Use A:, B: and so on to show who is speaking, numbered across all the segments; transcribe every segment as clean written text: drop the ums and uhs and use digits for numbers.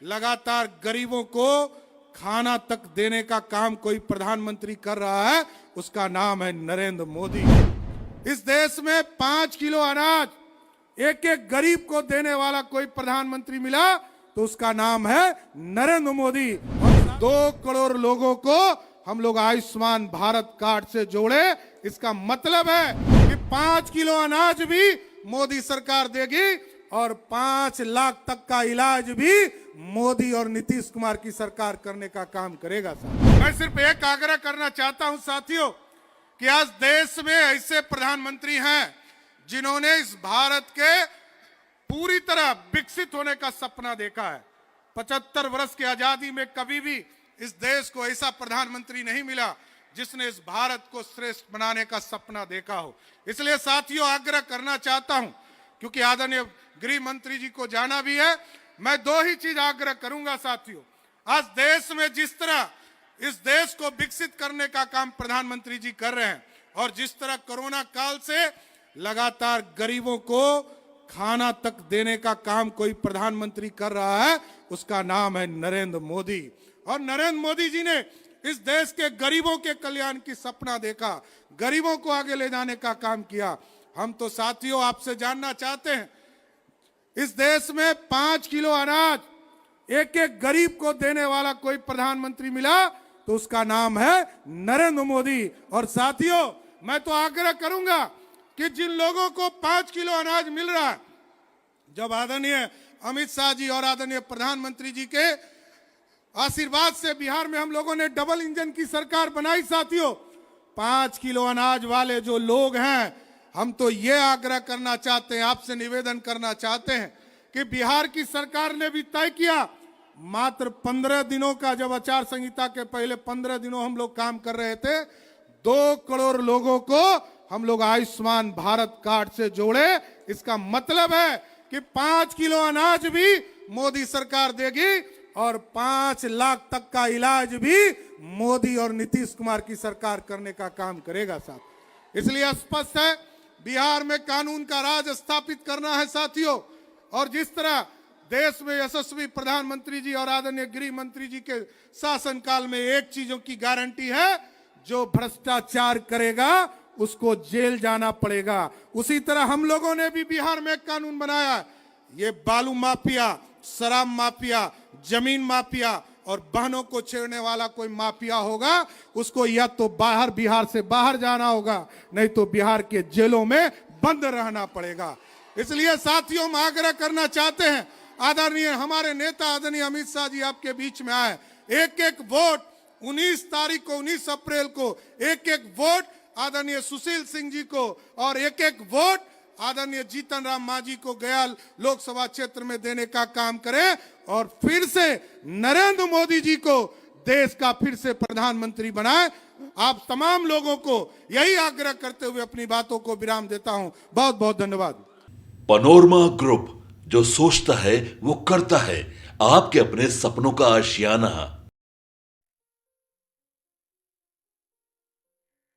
A: लगातार गरीबों को खाना तक देने का काम कोई प्रधानमंत्री कर रहा है, उसका नाम है नरेंद्र मोदी। इस देश में 5 किलो अनाज एक एक गरीब को देने वाला कोई प्रधानमंत्री मिला तो उसका नाम है नरेंद्र मोदी। और 2 करोड़ लोगों को हम लोग आयुष्मान भारत कार्ड से जोड़े। इसका मतलब है कि 5 किलो अनाज भी मोदी सरकार देगी और 5 लाख तक का इलाज भी मोदी और नीतीश कुमार की सरकार करने का काम करेगा। मैं सिर्फ एक आग्रह करना चाहता हूं साथियों कि आज देश में ऐसे प्रधानमंत्री हैं जिन्होंने इस भारत के पूरी तरह विकसित होने का सपना देखा है। 75 वर्ष की आजादी में कभी भी इस देश को ऐसा प्रधानमंत्री नहीं मिला जिसने इस भारत को श्रेष्ठ बनाने का सपना देखा हो। इसलिए साथियों आग्रह करना चाहता हूं, क्योंकि आदरणीय गृह मंत्री जी को जाना भी है, मैं 2 ही चीज आग्रह करूंगा साथियों। आज देश में जिस तरह इस देश को विकसित करने का काम प्रधानमंत्री जी कर रहे हैं और जिस तरह कोरोना काल से लगातार गरीबों को खाना तक देने का काम कोई प्रधानमंत्री कर रहा है, उसका नाम है नरेंद्र मोदी। और नरेंद्र मोदी जी ने इस देश के गरीबों के कल्याण की सपना देखा, गरीबों को आगे ले जाने का काम किया। हम तो साथियों आपसे जानना चाहते हैं, इस देश में 5 किलो अनाज एक एक गरीब को देने वाला कोई प्रधानमंत्री मिला तो उसका नाम है नरेंद्र मोदी। और साथियों मैं तो आग्रह करूंगा कि जिन लोगों को 5 किलो अनाज मिल रहा है, जब आदरणीय अमित शाह जी और आदरणीय प्रधानमंत्री जी के आशीर्वाद से बिहार में हम लोगों ने डबल इंजन की सरकार बनाई साथियों, 5 किलो अनाज वाले जो लोग हैं, हम तो ये आग्रह करना चाहते हैं, आपसे निवेदन करना चाहते हैं कि बिहार की सरकार ने भी तय किया मात्र 15 दिनों का, जब आचार संहिता के पहले 15 दिनों हम लोग काम कर रहे थे, 2 करोड़ लोगों को हम लोग आयुष्मान भारत कार्ड से जोड़े। इसका मतलब है कि 5 किलो अनाज भी मोदी सरकार देगी और 5 लाख तक का इलाज भी मोदी और नीतीश कुमार की सरकार करने का काम करेगा साथ। इसलिए स्पष्ट है बिहार में कानून का राज स्थापित करना है साथियों। और जिस तरह देश में यशस्वी प्रधानमंत्री जी और आदरणीय गृह मंत्री जी के शासनकाल में एक चीजों की गारंटी है, जो भ्रष्टाचार करेगा उसको जेल जाना पड़ेगा। उसी तरह हम लोगों ने भी बिहार में एक कानून बनाया है, ये बालू माफिया, शराब माफिया, जमीन माफिया और बहनों को छेड़ने वाला कोई माफिया होगा, उसको या तो बाहर बिहार से बाहर जाना होगा, नहीं तो बिहार के जेलों में बंद रहना पड़ेगा। इसलिए साथियों हम आग्रह करना चाहते हैं, आदरणीय हमारे नेता आदरणीय अमित शाह जी आपके बीच में आए, एक एक वोट 19 तारीख को 19 अप्रैल को एक एक वोट आदरणीय सुशील सिंह जी को और एक एक वोट आदरणीय जीतन राम मांझी को गया लोकसभा क्षेत्र में देने का काम करें और फिर से नरेंद्र मोदी जी को देश का फिर से प्रधानमंत्री बनाए। आप तमाम लोगों को यही आग्रह करते हुए अपनी बातों को विराम देता हूं। बहुत बहुत धन्यवाद।
B: पैनोरमा ग्रुप, जो सोचता है वो करता है, आपके अपने सपनों का आशियाना।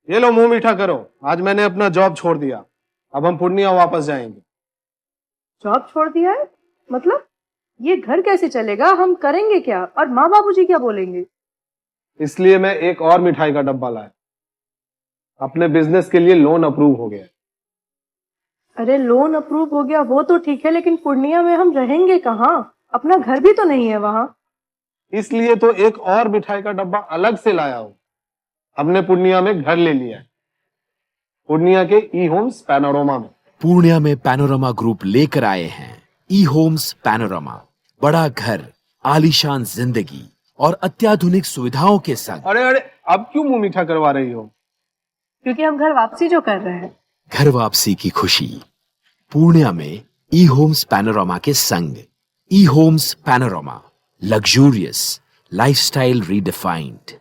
C: ये लो मुंह मीठा करो, आज मैंने अपना जॉब छोड़ दिया, अब हम पूर्णिया वापस जाएंगे।
D: जॉब छोड़ दिया है? मतलब ये घर कैसे चलेगा? हम करेंगे क्या? और माँ बाबूजी क्या बोलेंगे?
C: इसलिए मैं एक और मिठाई का डब्बा लाया, अपने बिजनेस के लिए लोन अप्रूव हो गया।
D: अरे लोन अप्रूव हो गया वो तो ठीक है, लेकिन पूर्णिया में हम रहेंगे कहाँ? अपना घर भी तो नहीं है वहाँ।
C: इसलिए तो एक और मिठाई का डब्बा अलग से लाया हूँ, हमने पूर्णिया में घर ले लिया है, पूर्णिया के ई होम्स पैनोरमा में।
E: पूर्णिया में पैनोरमा ग्रुप लेकर आए हैं ई होम्स पैनोरमा, बड़ा घर, आलीशान जिंदगी और अत्याधुनिक सुविधाओं के संग।
C: अरे अरे अब क्यों मुंह मीठा करवा रही हो?
D: क्योंकि हम घर वापसी जो कर रहे हैं।
E: घर वापसी की खुशी पूर्णिया में ई होम्स पैनोरमा के संग। ई homes panorama, luxurious lifestyle redefined.